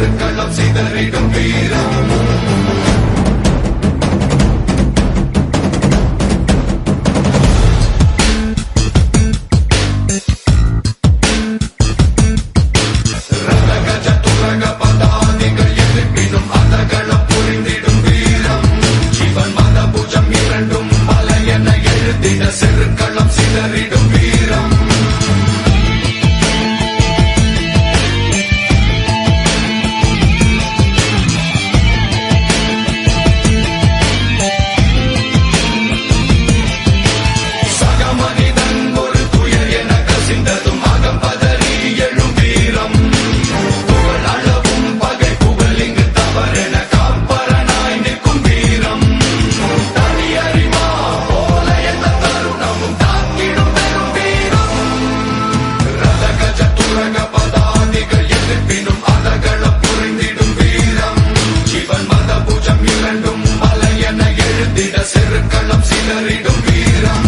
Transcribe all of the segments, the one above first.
செருக்களம் சிதறிடும் வீரம் செருக்களம் சிதறிடும் வீரம் சக மனிதன் ஒரு துயர் என கசிந்ததும் அகம் பதறி எழும் வீரம் புகழ் அளவும் பகை புகழ் இங்கு தவறென காப்பரனாய் நிற்கும் வீரம் தனி அறிவா போல எந்த தருணமும் தாக்கிடும் பெரும் வீரம் ரத கஜ துரக பதாதிகள் எதிர்ப்பினும் அதகளம் புரிந்திடும் வீரம் ஜீவன் மத பூஜம் இரண்டும் மலை என எழுதிட செருக்களம் சிதறிடும் வீரம்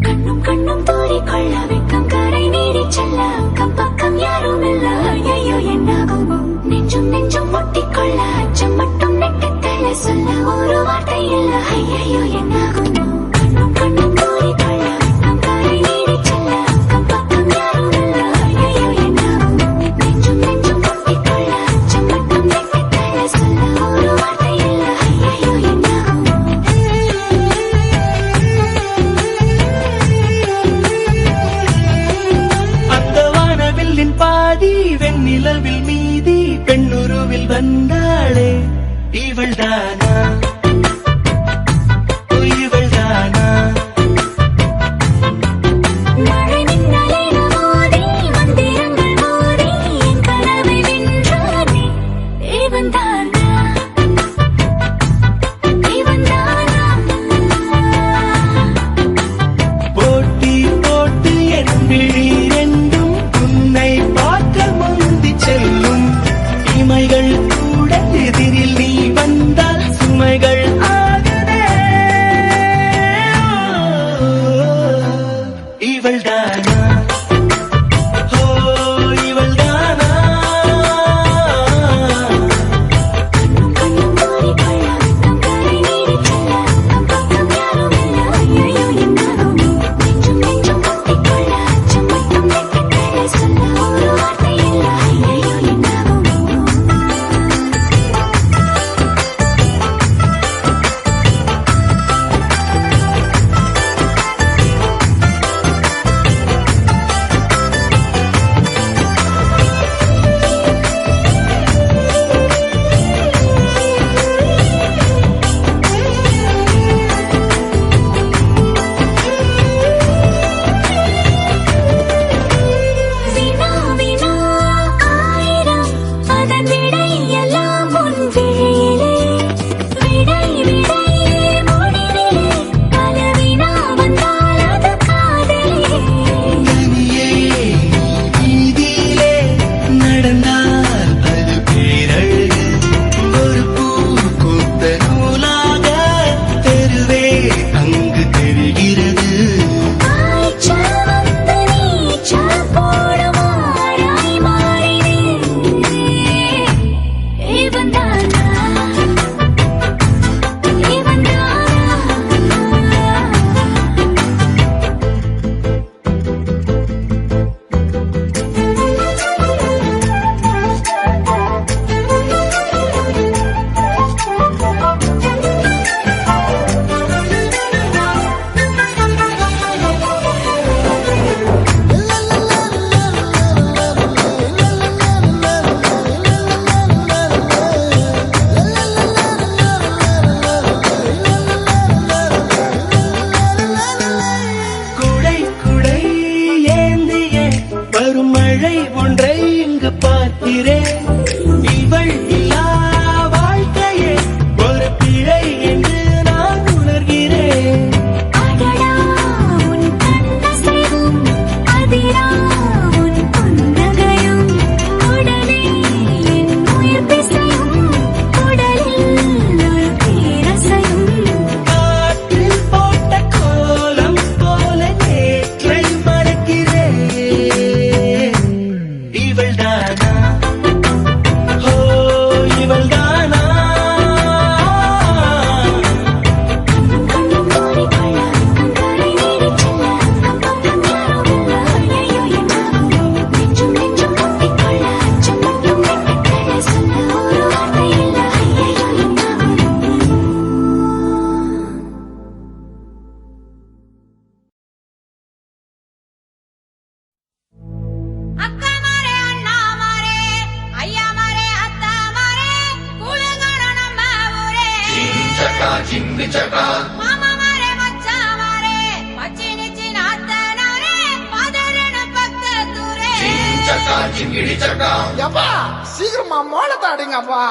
கண்ணும் கண்ணும் தூரிக்கொள்ள வெக்கம் கரை நீடி செல்ல அக்கம் பக்கம் யாரும் இல்ல ஐயோ என்னாகுமோ நெஞ்சும் நெஞ்சும் முட்டிக்கொள்ள அச்சம் மட்டும் நெட்டுத்தள்ள சொல்ல ஒரு வார்த்தை இல்ல ஐயோ என்னாகுமோ கண்ணும் கண்ணும் தூரிக்கொள்ள வெக்கம் கரை நீடி செல்ல அக்கம் பக்கம் யாரும் இல்ல ஐயோ என்னாகுமோ நெஞ்சும் நெஞ்சும் முட்டிக்கொள்ள அச்சம் மட்டும் நெட்டுத்தள்ள சொல்ல ஒரு வார்த்தை இல்ல ஐயோ என்னாகுமோ பாதி வெண்ணிலவில் மீதி பெண்ணுருவில் வந்தாளே இவள்தானா இவள்தானா மழை மின்னலின மோதி மந்திரங்கள் மோதி என் கனவை வென்றானே இவன்தானா இவன்தானா போட்டி போட்டு என் விழி ரெண்டும் உன்னை பார்க்க முந்தி செல்லும் இமைகள் கூட எதிரில் நீ வந்தால் சுமைகள் ஜிங்கு சக்கா மாமா மாரே மச்சான் மாரே மச்சி நிச்சி நாத்தனாரே பாதரண பக்த தூரே சக்கா ஜிங்கிடி சக்கா எப்பா சீக்கிரமா மோளத்தை அடிங்கப்பா.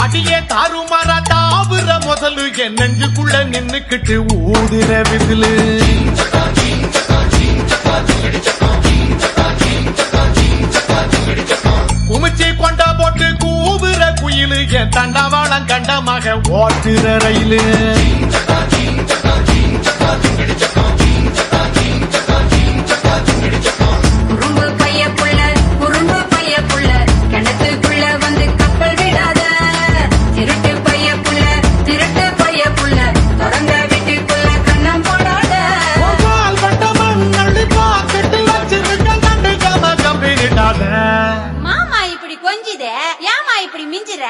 அடியே தாறுமாறா தாவுற முதலு என் நெஞ்சுக்குள்ள நின்னுக்கிட்டு ஊதுற விதிலு குமிச்சி கொண்ட போட்டு கூவுற குயிலு என் தண்டவாளம் கண்டமாக ஓட்டுற ரயிலு குறும்பு பைய புள்ள குறும்பு பைய புள்ள கிணத்துக்குள்ள வந்து கப்பல் விடாத திருட்டு பைய புள்ள திருட்டு பைய புள்ள திறந்த வீட்டுக்குள்ள கண்ணம் போடாத கால் கட்ட மண்ணள்ளி பாக்கெட்டு வச்சிருக்க கண்டுக்காம கம்பிட்டாத மாமா இப்படி கொஞ்சிதே ஏமா இப்படி மிஞ்சுற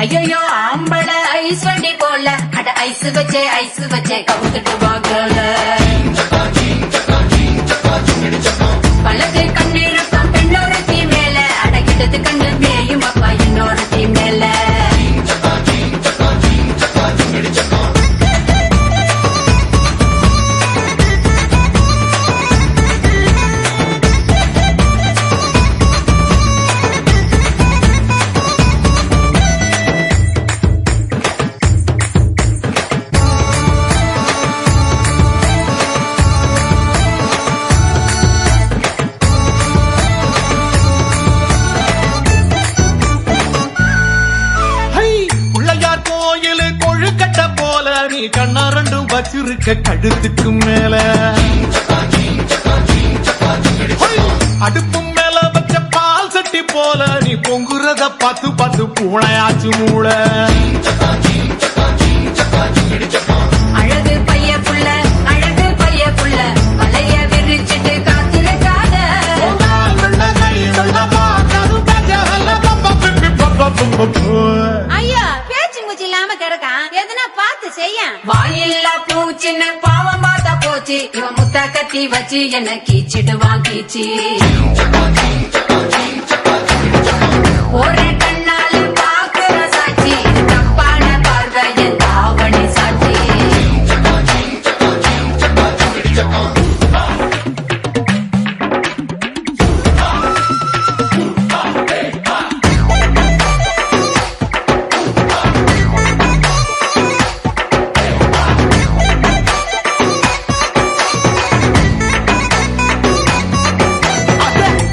ஐயோ ஆம்பள ஐஸ் வண்டி போல அட ஐஸ் வச்சே கவுத்துட்டு வாங்கல பழகு கண்ணிருக்கும் பெண்ணொரு தீ மேல அடக்கிட்டது கண்டு மேயும் அப்பா இன்னொரு தீ மேல ஹை, பிள்ளையார் கோயிலு கொழுக்கட்ட போல நீ கண்ணா ரெண்டும் வச்சிருக்க கழுத்துக்கு மேல ஹை, அடுப்பும் மேல வச்ச பால் சட்டி போல நீ பொங்குறத பார்த்து பார்த்து பூனையாச்சு மூளை அழகு பைய புள்ள வலைய விரிச்சிட்டு காத்திருக்காத ஐயா பேச்சு மூச்சு இல்லாம கிடக்கான் எதனா பார்த்து செய்ய வாயில்லா பூச்சின்னு பாவம் பார்த்தா போச்சு இவன் முத்தா கத்தி வச்சு என்ன கீச்சிடுவான் கீச்சி ஒரு கண்ணால பாக்குற சாட்சி இது தப்பான பார்வை என் தாவணி சாட்சி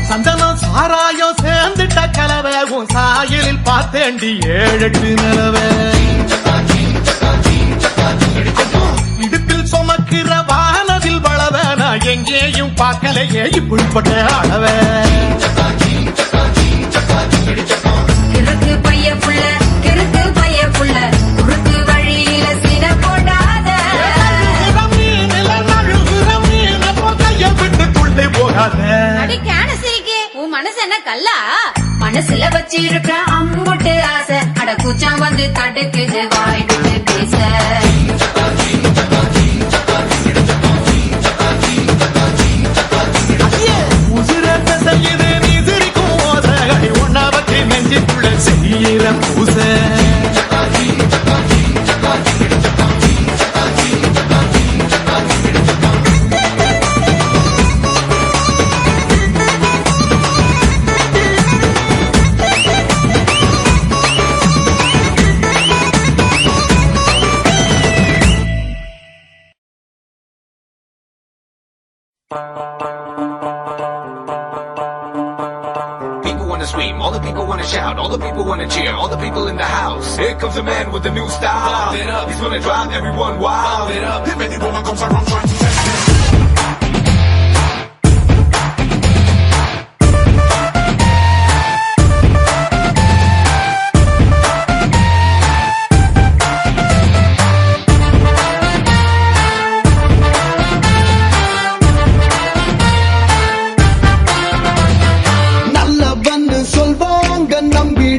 சந்தனம் சாராயம் சேர்ந்துட்ட கலவை உன் சாயலில் பார்த்தேண்டி 7-8 நிலவை இடுப்பில் சுமக்கிற வானதில் வளவ நான் எங்கேயும் பார்க்கலையே இப்படிப்பட்ட அளவை கிறுக்கு பைய புள்ள குறுக்கு வழியில சீன போடாத அடி கேனசிரிக்கு உன் மனசு என்ன கல்லா மனசுல வச்சிருக்க அம்புட்டு ஆசை அட கூச்சம் வந்து தடுக்குது வாய் விட்டு பேச உசிரத்தை செய்யுது நீ சிரிக்கும் ஓசை ஒன்னா பத்தி நெஞ்சுக்குள்ள செய்யற பூச People wanna scream, all the people wanna shout, all the people wanna cheer, all the people in the house. Here comes a man with a new style. Pump it up. He's gonna drive everyone wild. Pump it up. If any woman comes around trying to test this. நல்லவன்னு சொல்வாங்க நம்பி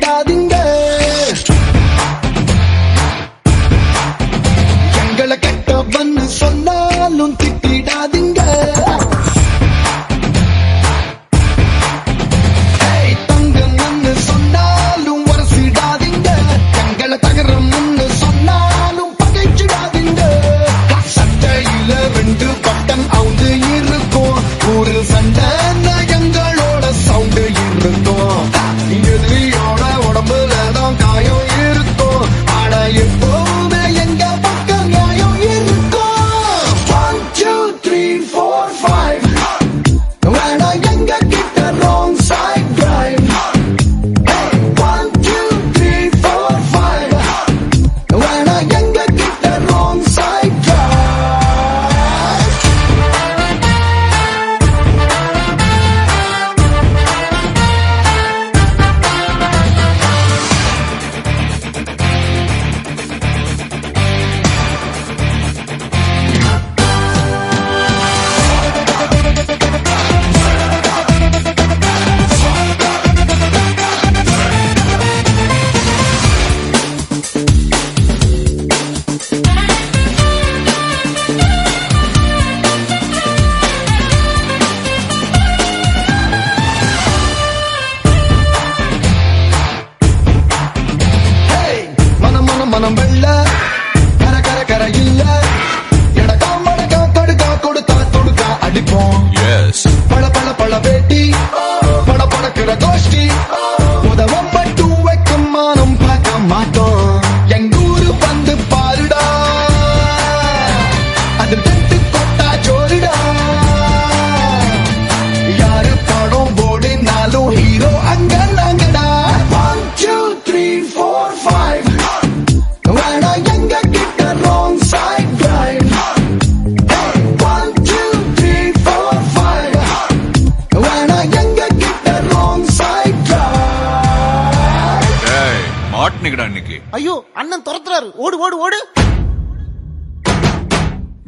பண்ணிக்கடா இன்னைக்கு. ஐயோ அண்ணன் துரத்துறாரு, ஓடு ஓடு ஓடு.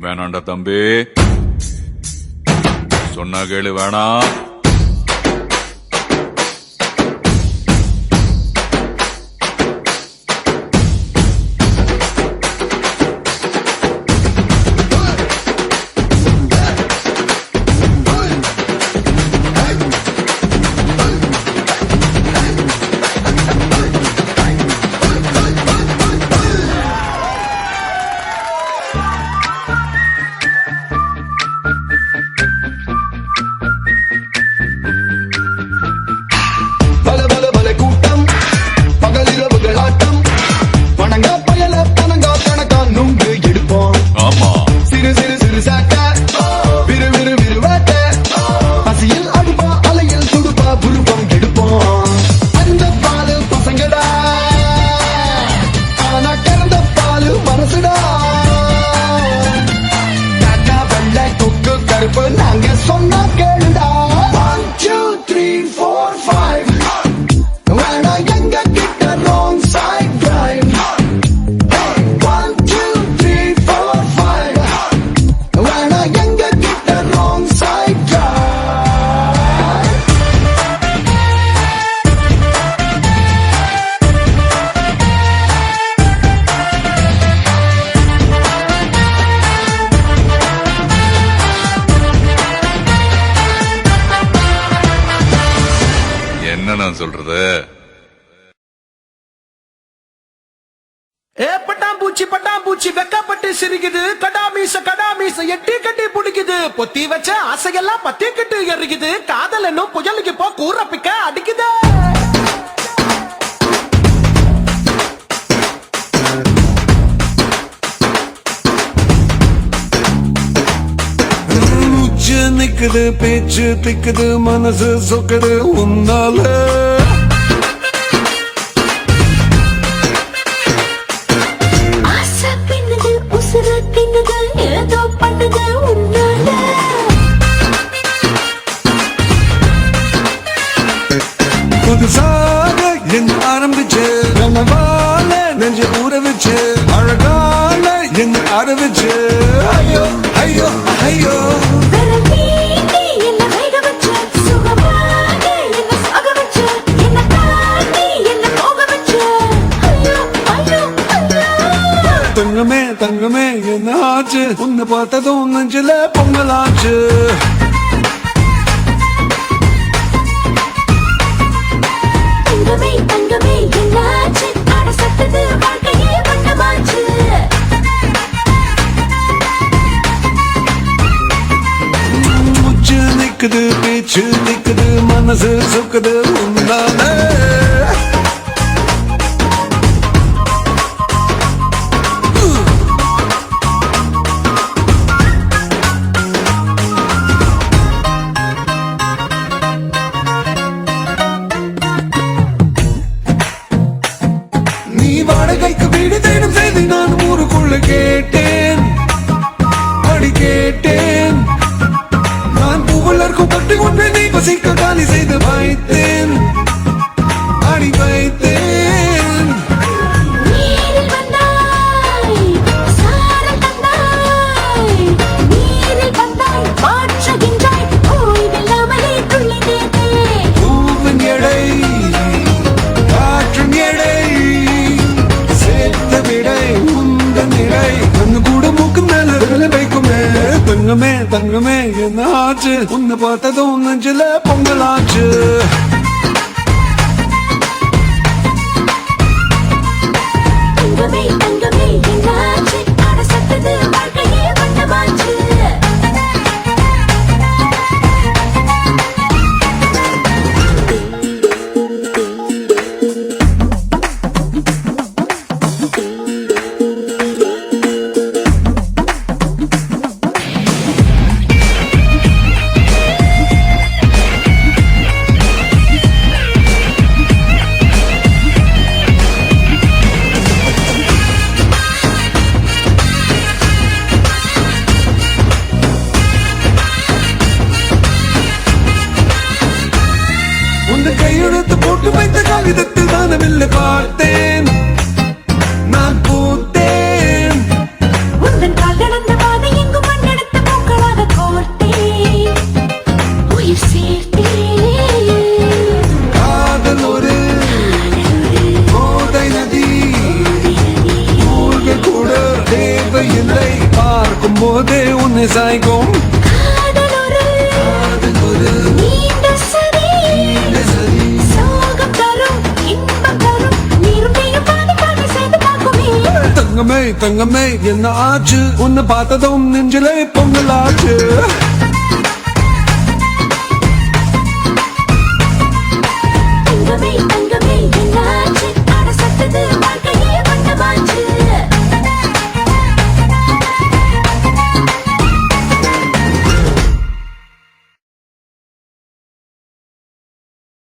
வேணாண்டா தம்பி, சொன்னா கேளு. வேணாம். பல பல பல கூட்டம் பகலிரவுகள் ஆட்டம் வணங்கா பயல பணங்கா கணக்கா நுங்கு எடுப்போம். ஆமா, சிறு சிறு சிறு சாட்ட விறு விறு விறு வேட்ட பசியில் அடுப்பா அலையில் துடுப்பா புருப்பம் எடுப்போம். அந்த பாலு பசங்கடா ஆனா கறந்த பாலு மனசுடா. காக்கா வெள்ளை கொக்கு கருப்பு நாங்க சொன்னா கேளுடா. 1 2 3 4 5 வேணா எங்க கிட்ட wrong side drive. 1 2 3 4 5 வேணா எங்க கிட்ட wrong side drive. என்ன நான் சொல்றது? ஏ பட்டாம்பூச்சி வெக்கப்பட்டு சிரிக்குது. கடாமீச எட்டி கட்டி பிடிக்குது. பொத்தி வச்ச ஆசையெல்லாம் பத்தி கட்டு எறிக்குது. காதல் என்னும் புயலுக்கு போ கூற பிக்க அடிக்குது. மூச்சு நிக்குது, பேச்சு திக்குது, மனசு சொக்குது உன்னால. ஆசை பின்னுது, உசுறு தின்னுது, ஏதோ பண்ணுது உன்னால. புதுசாக என்ன ஆரம்பிச்சு கனவால நெஞ்ச ஊற வச்சு அழகால என்ன ஆரம்பிச்சு. ஐயோ ஐயோ ஐயோ விரல் நீட்டி என்ன வேக வச்ச, சுகமாக என்ன சாக வச்ச, என்ன தாண்டி என்ன போக வச்ச. ஐயோ ஐயோ ஐயோ. தங்கமே தங்கமே என்ன ஆச்சு, உன்னை பார்த்ததும் நெஞ்சில பொங்கலாச்சு. தங்கமே தங்கமே என்னாச்சு, அட சட்டது வாழ்க்கையே வண்ணமாச்சு. மூச்சு நிக்குது, பேச்சு நிக்குது, மனசு சொக்குது உன்னால. நீ வாடகைக்கு வீடு தேடும் செய்தி நான் ஊருக்குள்ள கேட்டேன், அடி கேட்டேன். நான் புகழர்க்கும் பட்டு ஒன்றை நீ பசிக்க காலி செய்து வைத்தேன், அடி வைத்தேன். நீரில் வந்தாய், சாரல் தந்தாய், நீரில் வந்தாய், மாற்றுகின்றாய், ஓய்வில்லாமலே துள்ளினேனே. பூவின் எடை காற்றின் எடை சேர்த்த விடை உந்தன் இடை கண்ணு கூட மூக்கு மேல விரல வைக்குமே. தங்கமே தங்கமே என்ன ஆச்சு, உன்னை பார்த்ததும் நெஞ்சில பொங்கலாச்சு. தங்கமே தங்கமே என்னாச்சு, அட சட்டது வாழ்க்கையே வண்ணமாச்சு. கையெழுத்து போட்டு வைத்த காகிதத்தில் தானவில்லை பார்த்தேன். என்னை சாய்க்கும் காதல் ஒரு நீண்ட சதி. சோகம் தரும், இன்பம் தரும், நீரும் பாதி சேர்ந்து பார்க்குமே. தங்கமே தங்கமே என்ன ஆச்சு உன்னை பார்த்ததும் நெஞ்சிலே பொங்கலாச்சு தங்கமே